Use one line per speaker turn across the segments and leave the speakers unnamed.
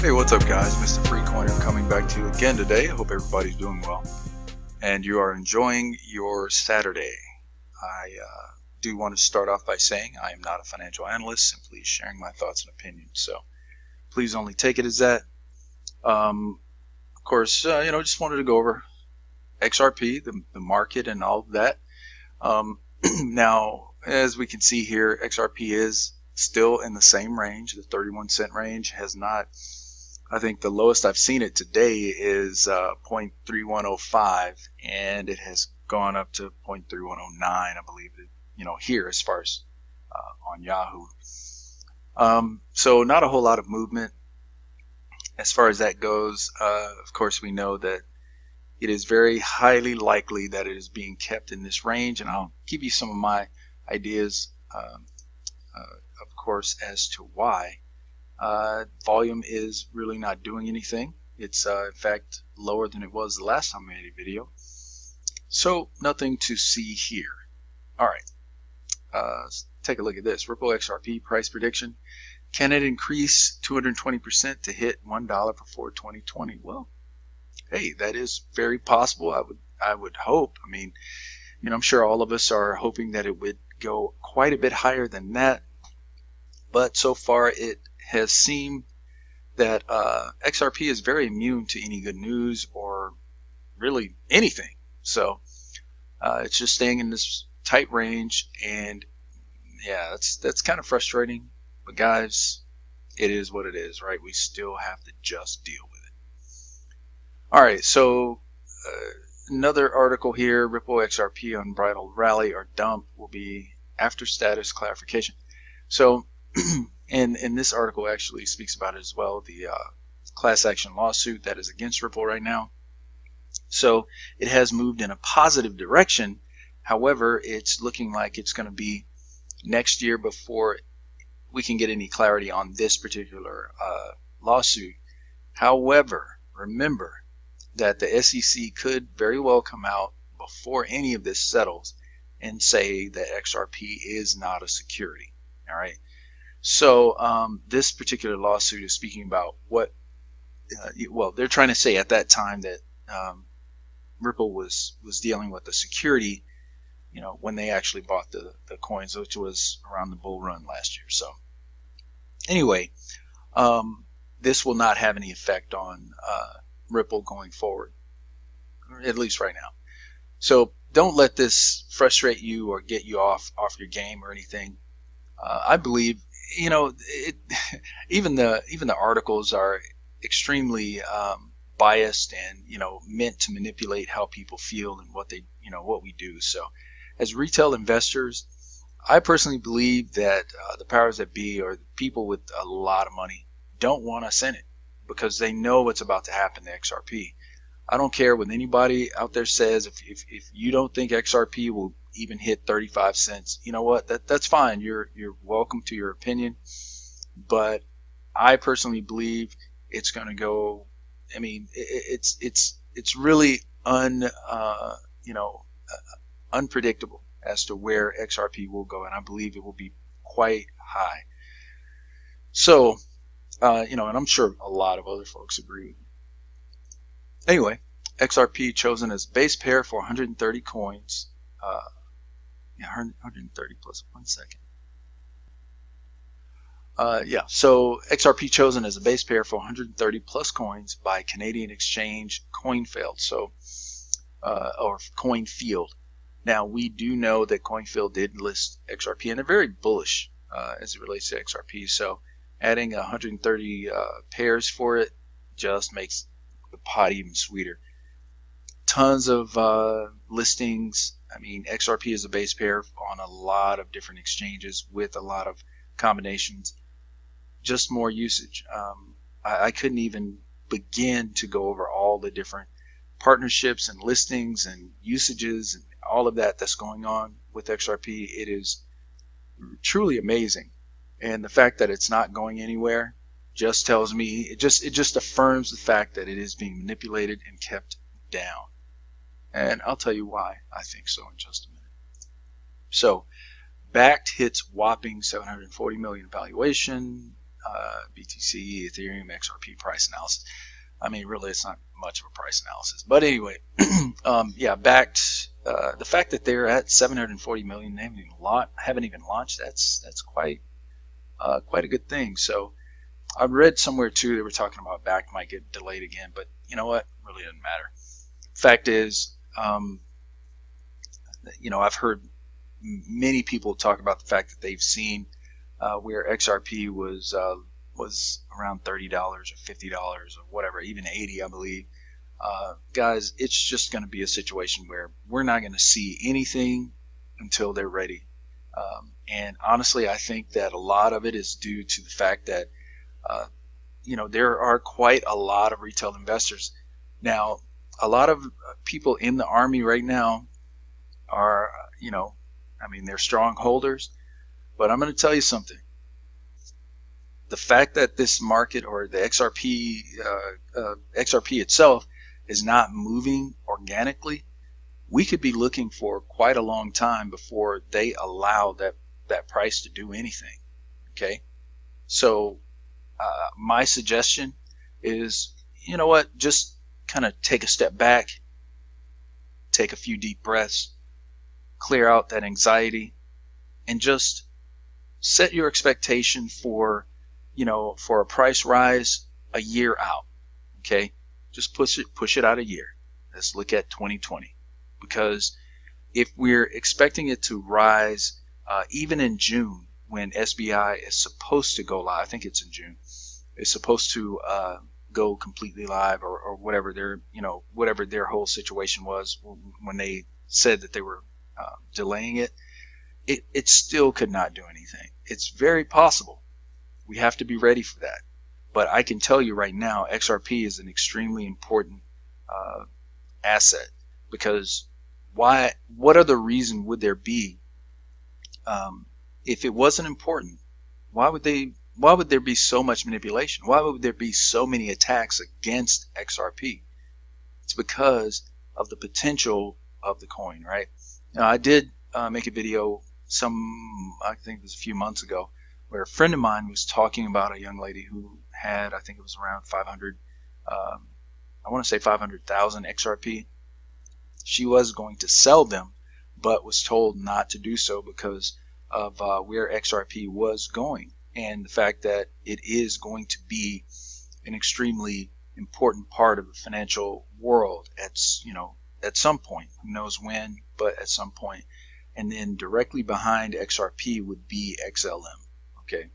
Hey, what's up guys? Mr. Free Coiner coming back to you again today. I hope everybody's doing well and you are enjoying your Saturday. I do want to start off by saying I am not a financial analyst, simply sharing my thoughts and opinions. So please only take it as that. Of course, just wanted to go over XRP, the market and all of that. Now, as we can see here, XRP is still in the same range. The 31-cent range has not, I think the lowest I've seen it today is 0.3105, and it has gone up to 0.3109, I believe, here as far as on Yahoo. So not a whole lot of movement as far as that goes. Of course, we know that it is very highly likely that it is being kept in this range, and I'll give you some of my ideas, of course, as to why. Volume is really not doing anything. It's in fact lower than it was the last time I made a video. So nothing to see here. Alright, let's take a look at this. Ripple XRP price prediction. Can it increase 220% to hit $1 before 2020? Well, hey, that is very possible. I would hope. I mean, I'm sure all of us are hoping that it would go quite a bit higher than that. But so far it has seemed that XRP is very immune to any good news or really anything. So it's just staying in this tight range, and yeah, that's kind of frustrating. But guys, it is what it is, right? We still have to just deal with it. All right, so another article here: Ripple XRP unbridled rally or dump will be after status clarification. So and this article actually speaks about it as well, the class action lawsuit that is against Ripple right now. So it has moved in a positive direction. However, it's looking like it's going to be next year before we can get any clarity on this particular lawsuit. However, remember that the SEC could very well come out before any of this settles and say that XRP is not a security. All right. So this particular lawsuit is speaking about what, well, they're trying to say at that time that Ripple was dealing with the security, when they actually bought the coins, which was around the bull run last year. So anyway, this will not have any effect on Ripple going forward, at least right now. So don't let this frustrate you or get you off your game or anything. I believe, even the articles are extremely biased and meant to manipulate how people feel and what we do. So as retail investors, I personally believe that the powers that be, or the people with a lot of money, don't want us in it because they know what's about to happen to XRP. I don't care what anybody out there says. If you don't think XRP will even hit 35 cents, you know what? That's fine. You're welcome to your opinion. But I personally believe it's going to go. I mean, it's really unpredictable as to where XRP will go, and I believe it will be quite high. So, and I'm sure a lot of other folks agree with me. Anyway, XRP chosen as base pair for 130 coins. 130 plus 1 second. So XRP chosen as a base pair for 130 plus coins by Canadian exchange CoinField. So, or CoinField. Now we do know that CoinField did list XRP, and they're very bullish as it relates to XRP. So adding 130 pairs for it just makes the pot even sweeter. Tons of listings. I mean, XRP is a base pair on a lot of different exchanges with a lot of combinations. Just more usage. I couldn't even begin to go over all the different partnerships and listings and usages and all of that's going on with XRP. It is truly amazing, and the fact that it's not going anywhere just tells me, it just affirms the fact that it is being manipulated and kept down. And I'll tell you why I think so in just a minute. So Bakkt hits whopping 740 million valuation. BTC, Ethereum, XRP price analysis. I mean, really, it's not much of a price analysis. But anyway, yeah, backed. The fact that they're at 740 million, they haven't even launched. That's quite a good thing. So I read somewhere too they were talking about backed might get delayed again, but you know what? Really doesn't matter. Fact is, I've heard many people talk about the fact that they've seen where XRP was around $30 or $50 or whatever, even 80, I believe. Guys, it's just going to be a situation where we're not going to see anything until they're ready. And honestly, I think that a lot of it is due to the fact that, there are quite a lot of retail investors. Now, a lot of people in the Army right now are, they're strong holders. But I'm going to tell you something. The fact that this market or the XRP itself is not moving organically, we could be looking for quite a long time before they allow that price to do anything. Okay, so my suggestion is, you know what, just kind of take a step back, take a few deep breaths, clear out that anxiety, and just set your expectation for a price rise a year out. Okay, just push it out a year. Let's look at 2020, because if we're expecting it to rise even in June, when SBI is supposed to go live, I think it's in June, it's supposed to go completely live, or whatever their whole situation was when they said that they were delaying it. It still could not do anything. It's very possible. We have to be ready for that. But I can tell you right now, XRP is an extremely important asset, because what other reason would there be if it wasn't important? Why would there be so much manipulation? Why would there be so many attacks against XRP? It's because of the potential of the coin, right? Now, I did make a video I think it was a few months ago, where a friend of mine was talking about a young lady who had, I think it was around 500,000 XRP. She was going to sell them, but was told not to do so because of where XRP was going, and the fact that it is going to be an extremely important part of the financial world at some point. Who knows when, but at some point. And then directly behind XRP would be XLM. Okay.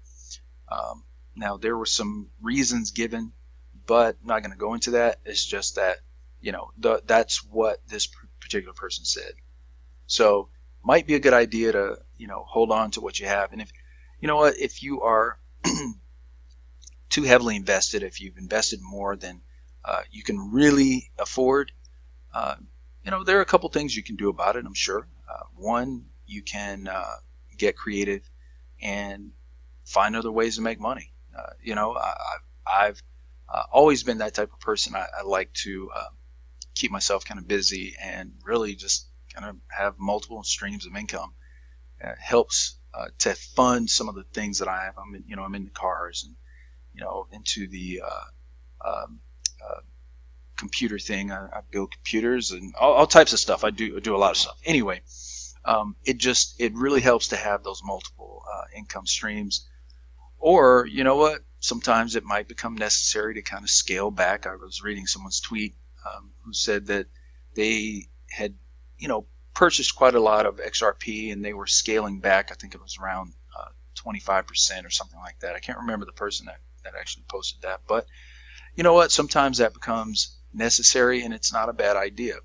Now, there were some reasons given, but I'm not going to go into that. It's just that, that's what this particular person said. So might be a good idea to, hold on to what you have. And if you are too heavily invested, if you've invested more than you can really afford, there are a couple things you can do about it, I'm sure. One, you can get creative and find other ways to make money. I've always been that type of person. I like to keep myself kind of busy and really just kind of have multiple streams of income. It helps to fund some of the things that I have. I'm in the cars and into the computer thing. I build computers and all types of stuff. I do a lot of stuff. Anyway, it really helps to have those multiple income streams. Or, you know what, sometimes it might become necessary to kind of scale back. I was reading someone's tweet who said that they had, purchased quite a lot of XRP and they were scaling back. I think it was around 25% or something like that. I can't remember the person that actually posted that. But you know what, sometimes that becomes necessary and it's not a bad idea.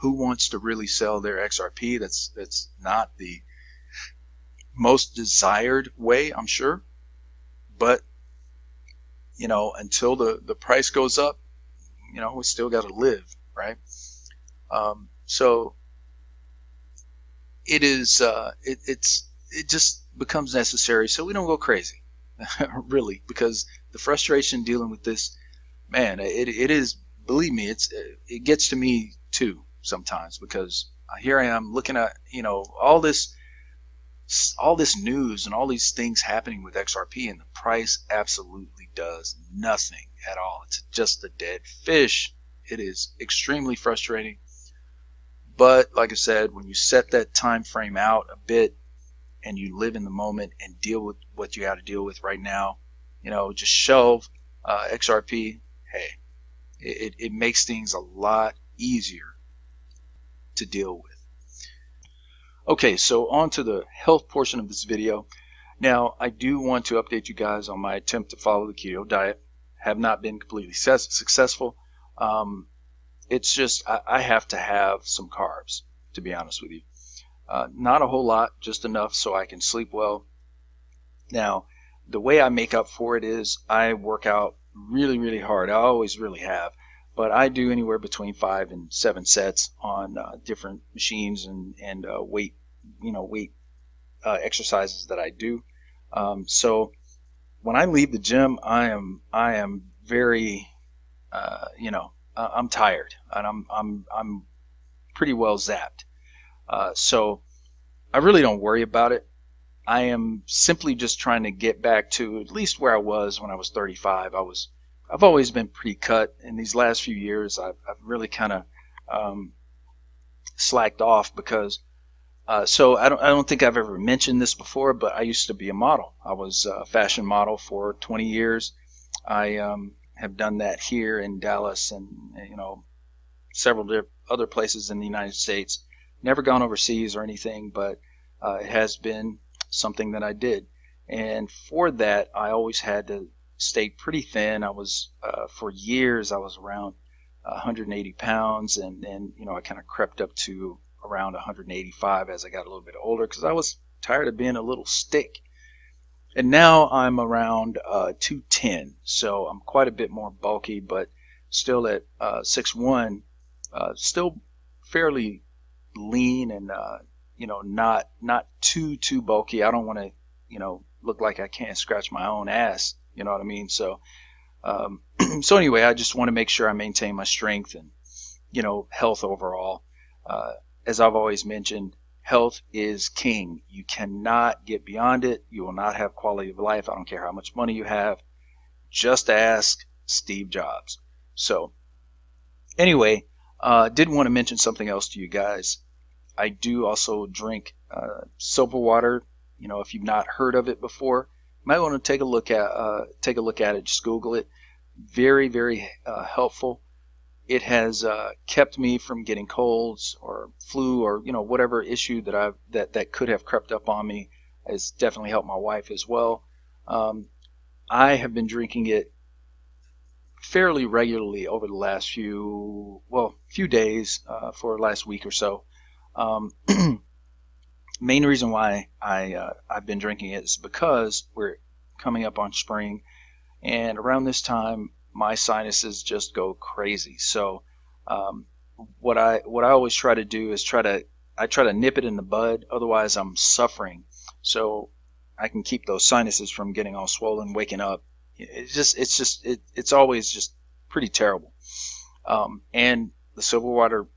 Who wants to really sell their XRP? That's not the most desired way, I'm sure. But, until the price goes up, we still got to live, right? So it is, it just becomes necessary so we don't go crazy, really, because the frustration dealing with this, man, it is, believe me, it gets to me too sometimes, because here I am looking at, all this all this news and all these things happening with XRP, and the price absolutely does nothing at all. It's just a dead fish. It is extremely frustrating. But like I said, when you set that time frame out a bit and you live in the moment and deal with what you got to deal with right now, just shelve XRP. Hey, it makes things a lot easier to deal with. Okay, so on to the health portion of this video. Now, I do want to update you guys on my attempt to follow the keto diet. Have not been completely successful. It's just I have to have some carbs, to be honest with you. Not a whole lot, just enough so I can sleep well. Now, the way I make up for it is I work out really, really hard. I always really have. But I do anywhere between 5 and 7 sets on different machines and weight exercises that I do. So when I leave the gym, I am very, I'm tired and I'm pretty well zapped. So I really don't worry about it. I am simply just trying to get back to at least where I was when I was 35. I've always been pretty cut. In these last few years, I've really kind of slacked off because so I don't think I've ever mentioned this before, but I used to be a model. I was a fashion model for 20 years. I have done that here in Dallas and several other places in the United States. Never gone overseas or anything, but it has been something that I did. And for that, I always had to stay pretty thin. I was for years I was around 180 pounds, and then I kind of crept up to around 185 as I got a little bit older because I was tired of being a little stick. And now I'm around 210, so I'm quite a bit more bulky, but still at 6'1", still fairly lean and not too bulky. I don't want to look like I can't scratch my own ass. You know what I mean? So so anyway, I just want to make sure I maintain my strength and health overall. As I've always mentioned, health is king. You cannot get beyond it. You will not have quality of life. I don't care how much money you have. Just ask Steve Jobs. So anyway, did want to mention something else to you guys. I do also drink silver water. If you've not heard of it before, you might want to take a look at it. Just Google it. Very, very helpful. It has kept me from getting colds or flu or whatever issue that could have crept up on me. It's definitely helped my wife as well. I have been drinking it fairly regularly over the last few days for the last week or so. Main reason why I've been drinking it is because we're coming up on spring, and around this time my sinuses just go crazy. So what I always try to do is try to nip it in the bud. Otherwise I'm suffering, so I can keep those sinuses from getting all swollen, waking up. It's always just pretty terrible. And the silver water,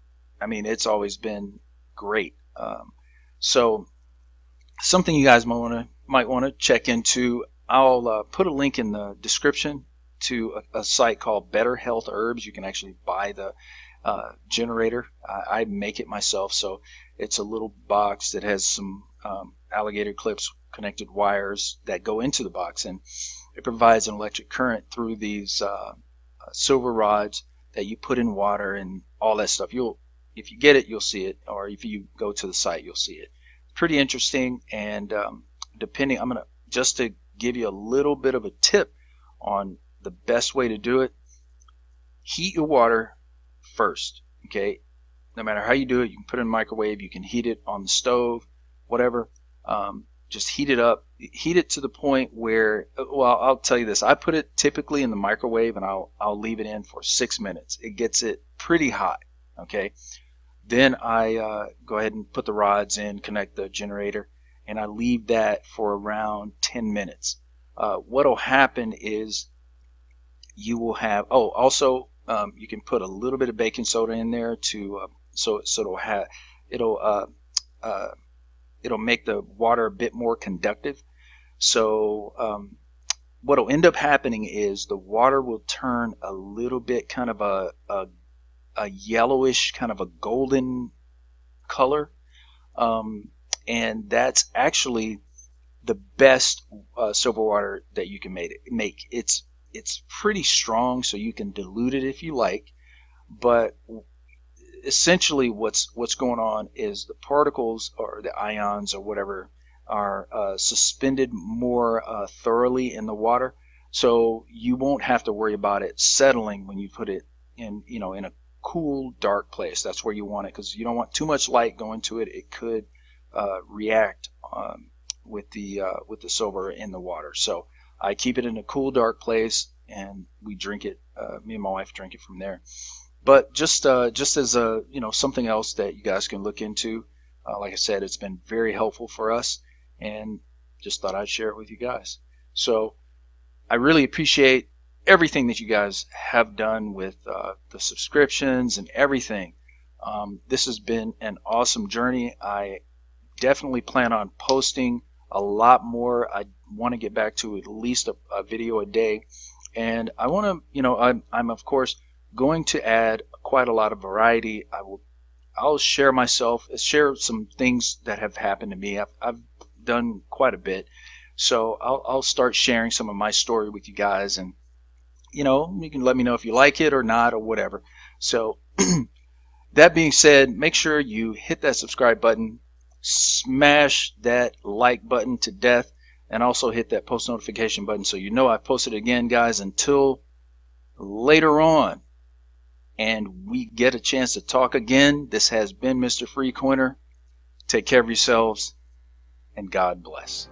I mean, it's always been great. So something you guys might want to check into. I'll put a link in the description to a site called Better Health Herbs. You can actually buy the generator. I make it myself. So it's a little box that has some alligator clips, connected wires that go into the box, and it provides an electric current through these silver rods that you put in water and all that stuff. If you get it, you'll see it, or if you go to the site, you'll see it. Pretty interesting, and just to give you a little bit of a tip on the best way to do it, heat your water first, okay? No matter how you do it, you can put it in a microwave, you can heat it on the stove, whatever. Just heat it up. Heat it to the point where, well, I'll tell you this. I put it typically in the microwave, and I'll leave it in for 6 minutes. It gets it pretty hot, okay? Then I go ahead and put the rods in, connect the generator, and I leave that for around 10 minutes. What'll happen is you will have, also you can put a little bit of baking soda in there to so it'll make the water a bit more conductive. So what'll end up happening is the water will turn a little bit kind of a yellowish, kind of a golden color, and that's actually the best silver water that you can make. It's pretty strong, so you can dilute it if you like, but essentially what's going on is the particles or the ions or whatever are suspended more thoroughly in the water, so you won't have to worry about it settling when you put it in, in a cool dark place. That's where you want it, because you don't want too much light going to it. It could react with the silver in the water. So I keep it in a cool dark place, and we drink it. Me and my wife drink it from there. But just as a something else that you guys can look into. Like I said, it's been very helpful for us, and just thought I'd share it with you guys. So I really appreciate everything that you guys have done with the subscriptions and everything. This has been an awesome journey. I definitely plan on posting a lot more. I want to get back to at least a video a day, and I want to, I'm of course going to add quite a lot of variety. I'll share some things that have happened to me. I've done quite a bit, so I'll start sharing some of my story with you guys, and you can let me know if you like it or not or whatever. So that being said, make sure you hit that subscribe button, smash that like button to death, and also hit that post notification button so you know I posted again, guys. Until later on and we get a chance to talk again, this has been Mr. Free Coiner. Take care of yourselves, and God bless.